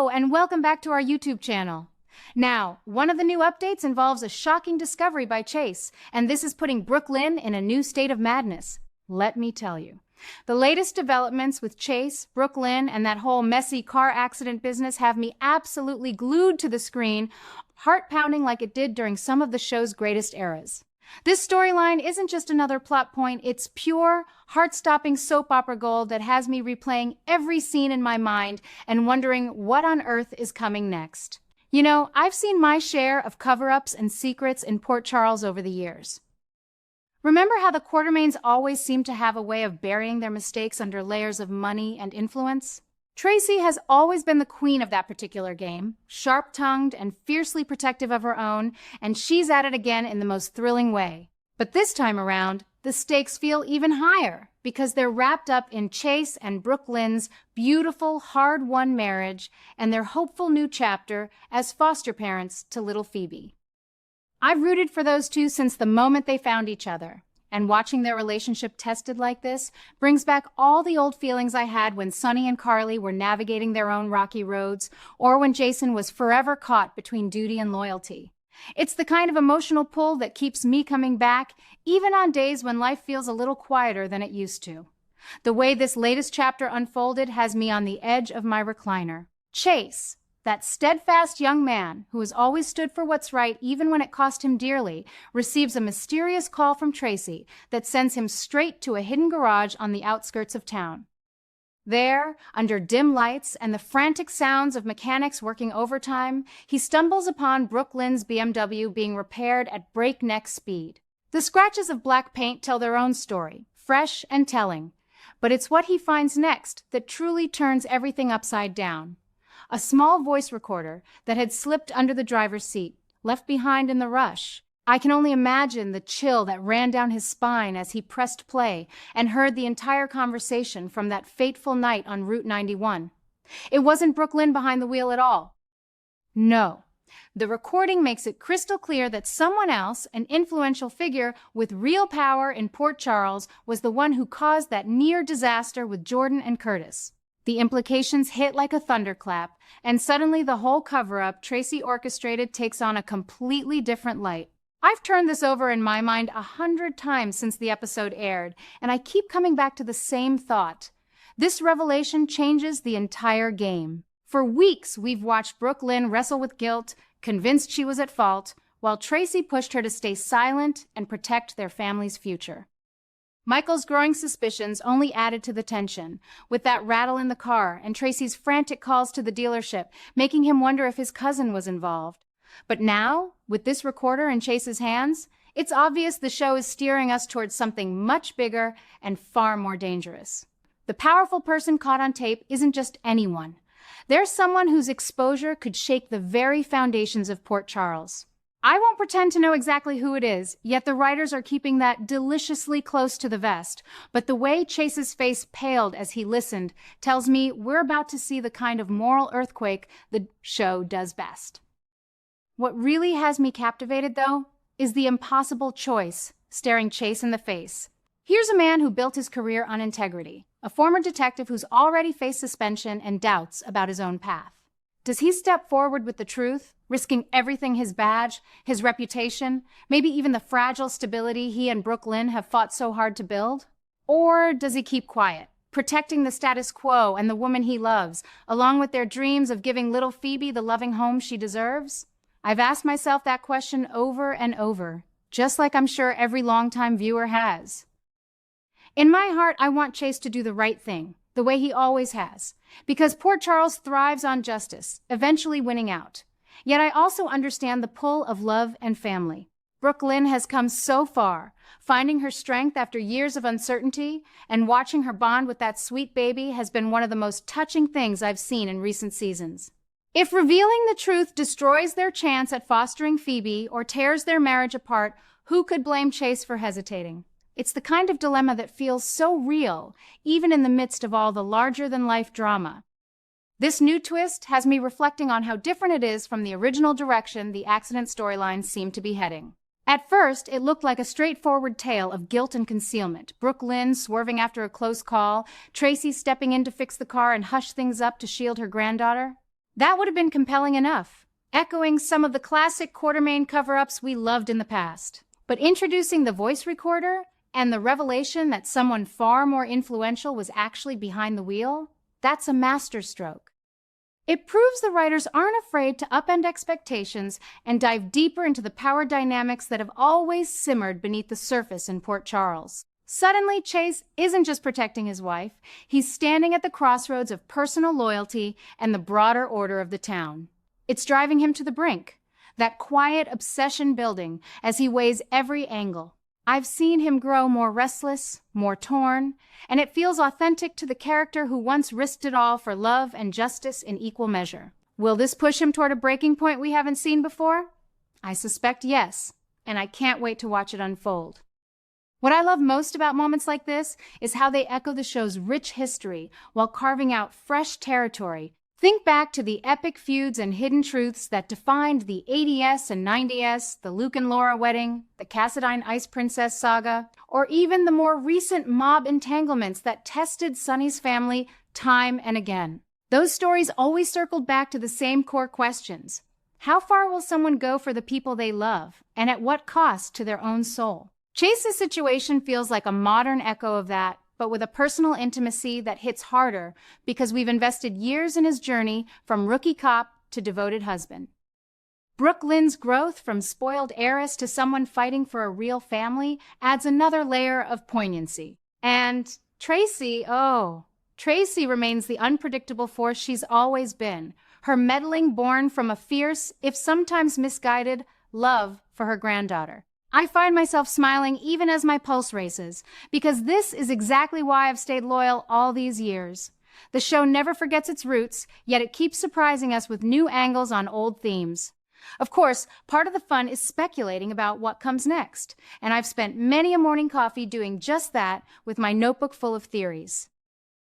Hello, and welcome back to our YouTube channel. Now, one of the new updates involves a shocking discovery by Chase, and this is putting Brook in a new state of madness. Let me tell you. The latest developments with Chase, Brook and that whole messy car accident business have me absolutely glued to the screen, heart-pounding like it did during some of the show's greatest eras. This storyline isn't just another plot point, it's pure, heart-stopping soap opera gold that has me replaying every scene in my mind and wondering what on earth is coming next. You know, I've seen my share of cover-ups and secrets in Port Charles over the years. Remember how the Quartermaines always seem to have a way of burying their mistakes under layers of money and influence? Tracy has always been the queen of that particular game, sharp-tongued and fiercely protective of her own, and she's at it again in the most thrilling way. But this time around, the stakes feel even higher because they're wrapped up in Chase and Brook beautiful, hard-won marriage and their hopeful new chapter as foster parents to little Phoebe. I've rooted for those two since the moment they found each other. And watching their relationship tested like this brings back all the old feelings I had when Sonny and Carly were navigating their own rocky roads, or when Jason was forever caught between duty and loyalty. It's the kind of emotional pull that keeps me coming back, even on days when life feels a little quieter than it used to. The way this latest chapter unfolded has me on the edge of my recliner. Chase, that steadfast young man who has always stood for what's right even when it cost him dearly, receives a mysterious call from Tracy that sends him straight to a hidden garage on the outskirts of town. There, under dim lights and the frantic sounds of mechanics working overtime, he stumbles upon Brook BMW being repaired at breakneck speed. The scratches of black paint tell their own story, fresh and telling, but it's what he finds next that truly turns everything upside down. A small voice recorder that had slipped under the driver's seat, left behind in the rush. I can only imagine the chill that ran down his spine as he pressed play and heard the entire conversation from that fateful night on Route 91. It wasn't Brook behind the wheel at all. No. The recording makes it crystal clear that someone else, an influential figure with real power in Port Charles, was the one who caused that near disaster with Jordan and Curtis. The implications hit like a thunderclap, and suddenly the whole cover-up Tracy orchestrated takes on a completely different light. I've turned this over in my mind 100 times since the episode aired, and I keep coming back to the same thought. This revelation changes the entire game. For weeks, we've watched Brook wrestle with guilt, convinced she was at fault, while Tracy pushed her to stay silent and protect their family's future. Michael's growing suspicions only added to the tension, with that rattle in the car and Tracy's frantic calls to the dealership, making him wonder if his cousin was involved. But now, with this recorder in Chase's hands, it's obvious the show is steering us towards something much bigger and far more dangerous. The powerful person caught on tape isn't just anyone. There's someone whose exposure could shake the very foundations of Port Charles. I won't pretend to know exactly who it is, yet the writers are keeping that deliciously close to the vest. But the way Chase's face paled as he listened tells me we're about to see the kind of moral earthquake the show does best. What really has me captivated, though, is the impossible choice staring Chase in the face. Here's a man who built his career on integrity, a former detective who's already faced suspension and doubts about his own path. Does he step forward with the truth, risking everything: his badge, his reputation, maybe even the fragile stability he and Brook have fought so hard to build? Or does he keep quiet, protecting the status quo and the woman he loves, along with their dreams of giving little Phoebe the loving home she deserves? I've asked myself that question over and over, just like I'm sure every longtime viewer has. In my heart, I want Chase to do the right thing, the way he always has, because Port Charles thrives on justice, eventually winning out. Yet I also understand the pull of love and family. Brook has come so far, finding her strength after years of uncertainty, and watching her bond with that sweet baby has been one of the most touching things I've seen in recent seasons. If revealing the truth destroys their chance at fostering Phoebe or tears their marriage apart, who could blame Chase for hesitating? It's the kind of dilemma that feels so real, even in the midst of all the larger-than-life drama. This new twist has me reflecting on how different it is from the original direction the accident storylines seemed to be heading. At first, it looked like a straightforward tale of guilt and concealment. Brook swerving after a close call, Tracy stepping in to fix the car and hush things up to shield her granddaughter. That would have been compelling enough, echoing some of the classic Quartermain cover-ups we loved in the past. But introducing the voice recorder and the revelation that someone far more influential was actually behind the wheel, that's a masterstroke. It proves the writers aren't afraid to upend expectations and dive deeper into the power dynamics that have always simmered beneath the surface in Port Charles. Suddenly, Chase isn't just protecting his wife, he's standing at the crossroads of personal loyalty and the broader order of the town. It's driving him to the brink, that quiet obsession building as he weighs every angle. I've seen him grow more restless, more torn, and it feels authentic to the character who once risked it all for love and justice in equal measure. Will this push him toward a breaking point we haven't seen before? I suspect yes, and I can't wait to watch it unfold. What I love most about moments like this is how they echo the show's rich history while carving out fresh territory. Think back to the epic feuds and hidden truths that defined the 80s and 90s, the Luke and Laura wedding, the Cassadine Ice Princess saga, or even the more recent mob entanglements that tested Sonny's family time and again. Those stories always circled back to the same core questions. How far will someone go for the people they love, and at what cost to their own soul? Chase's situation feels like a modern echo of that, but with a personal intimacy that hits harder because we've invested years in his journey from rookie cop to devoted husband. Brook Lynn's growth from spoiled heiress to someone fighting for a real family adds another layer of poignancy. And Tracy remains the unpredictable force she's always been, her meddling born from a fierce, if sometimes misguided, love for her granddaughter. I find myself smiling even as my pulse races, because this is exactly why I've stayed loyal all these years. The show never forgets its roots, yet it keeps surprising us with new angles on old themes. Of course, part of the fun is speculating about what comes next, and I've spent many a morning coffee doing just that with my notebook full of theories.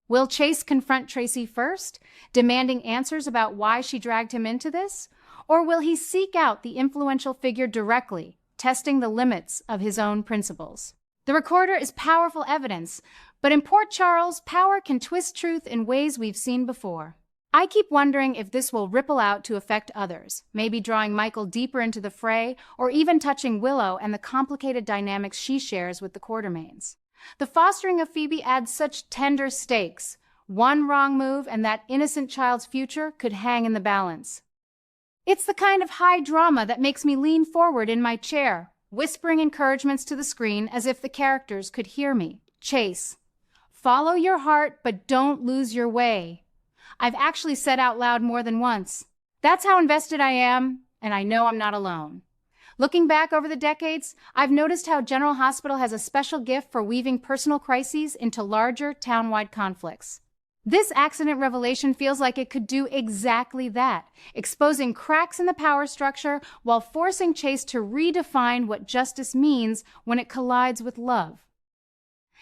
Will Chase confront Tracy first, demanding answers about why she dragged him into this? Or will he seek out the influential figure directly, testing the limits of his own principles? The recorder is powerful evidence, but in Port Charles, power can twist truth in ways we've seen before. I keep wondering if this will ripple out to affect others, maybe drawing Michael deeper into the fray, or even touching Willow and the complicated dynamics she shares with the Quartermains. The fostering of Phoebe adds such tender stakes. One wrong move and that innocent child's future could hang in the balance. It's the kind of high drama that makes me lean forward in my chair, whispering encouragements to the screen as if the characters could hear me. Chase, follow your heart, but don't lose your way. I've actually said out loud more than once. That's how invested I am, and I know I'm not alone. Looking back over the decades, I've noticed how General Hospital has a special gift for weaving personal crises into larger town-wide conflicts. This accident revelation feels like it could do exactly that, exposing cracks in the power structure while forcing Chase to redefine what justice means when it collides with love.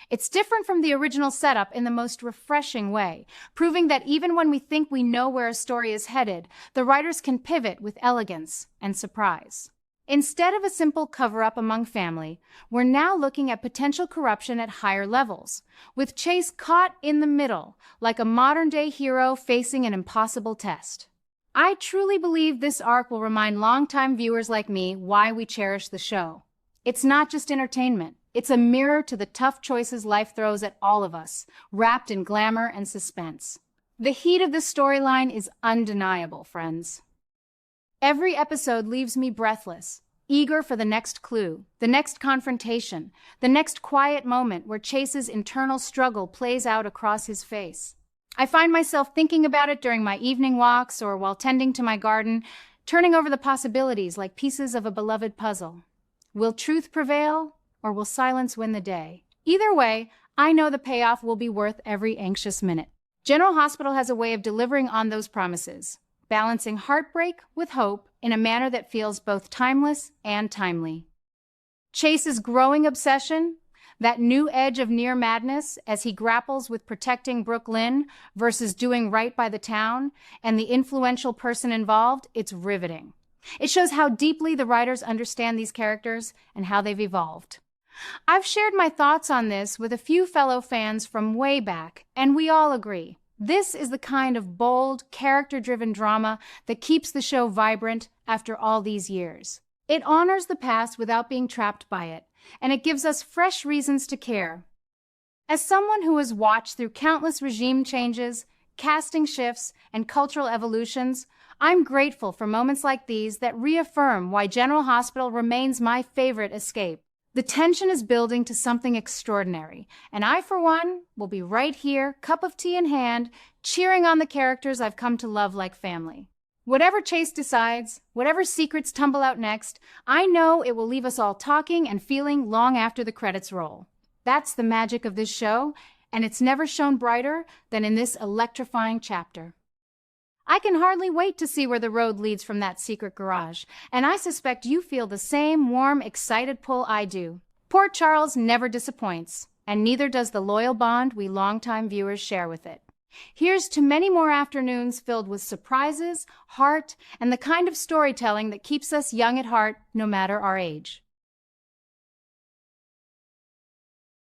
It's different from the original setup in the most refreshing way, proving that even when we think we know where a story is headed, the writers can pivot with elegance and surprise. Instead of a simple cover-up among family, we're now looking at potential corruption at higher levels, with Chase caught in the middle, like a modern-day hero facing an impossible test. I truly believe this arc will remind longtime viewers like me why we cherish the show. It's not just entertainment. It's a mirror to the tough choices life throws at all of us, wrapped in glamour and suspense. The heat of this storyline is undeniable, friends. Every episode leaves me breathless, eager for the next clue, the next confrontation, the next quiet moment where Chase's internal struggle plays out across his face. I find myself thinking about it during my evening walks or while tending to my garden, turning over the possibilities like pieces of a beloved puzzle. Will truth prevail, or will silence win the day? Either way, I know the payoff will be worth every anxious minute. General Hospital has a way of delivering on those promises, balancing heartbreak with hope in a manner that feels both timeless and timely. Chase's growing obsession, that new edge of near madness as he grapples with protecting Brook Lynn versus doing right by the town and the influential person involved, it's riveting. It shows how deeply the writers understand these characters and how they've evolved. I've shared my thoughts on this with a few fellow fans from way back, and we all agree. This is the kind of bold, character-driven drama that keeps the show vibrant after all these years. It honors the past without being trapped by it, and it gives us fresh reasons to care. As someone who has watched through countless regime changes, casting shifts, and cultural evolutions, I'm grateful for moments like these that reaffirm why General Hospital remains my favorite escape. The tension is building to something extraordinary, and I, for one, will be right here, cup of tea in hand, cheering on the characters I've come to love like family. Whatever Chase decides, whatever secrets tumble out next, I know it will leave us all talking and feeling long after the credits roll. That's the magic of this show, and it's never shone brighter than in this electrifying chapter. I can hardly wait to see where the road leads from that secret garage, and I suspect you feel the same warm, excited pull I do. Port Charles never disappoints, and neither does the loyal bond we longtime viewers share with it. Here's to many more afternoons filled with surprises, heart, and the kind of storytelling that keeps us young at heart no matter our age.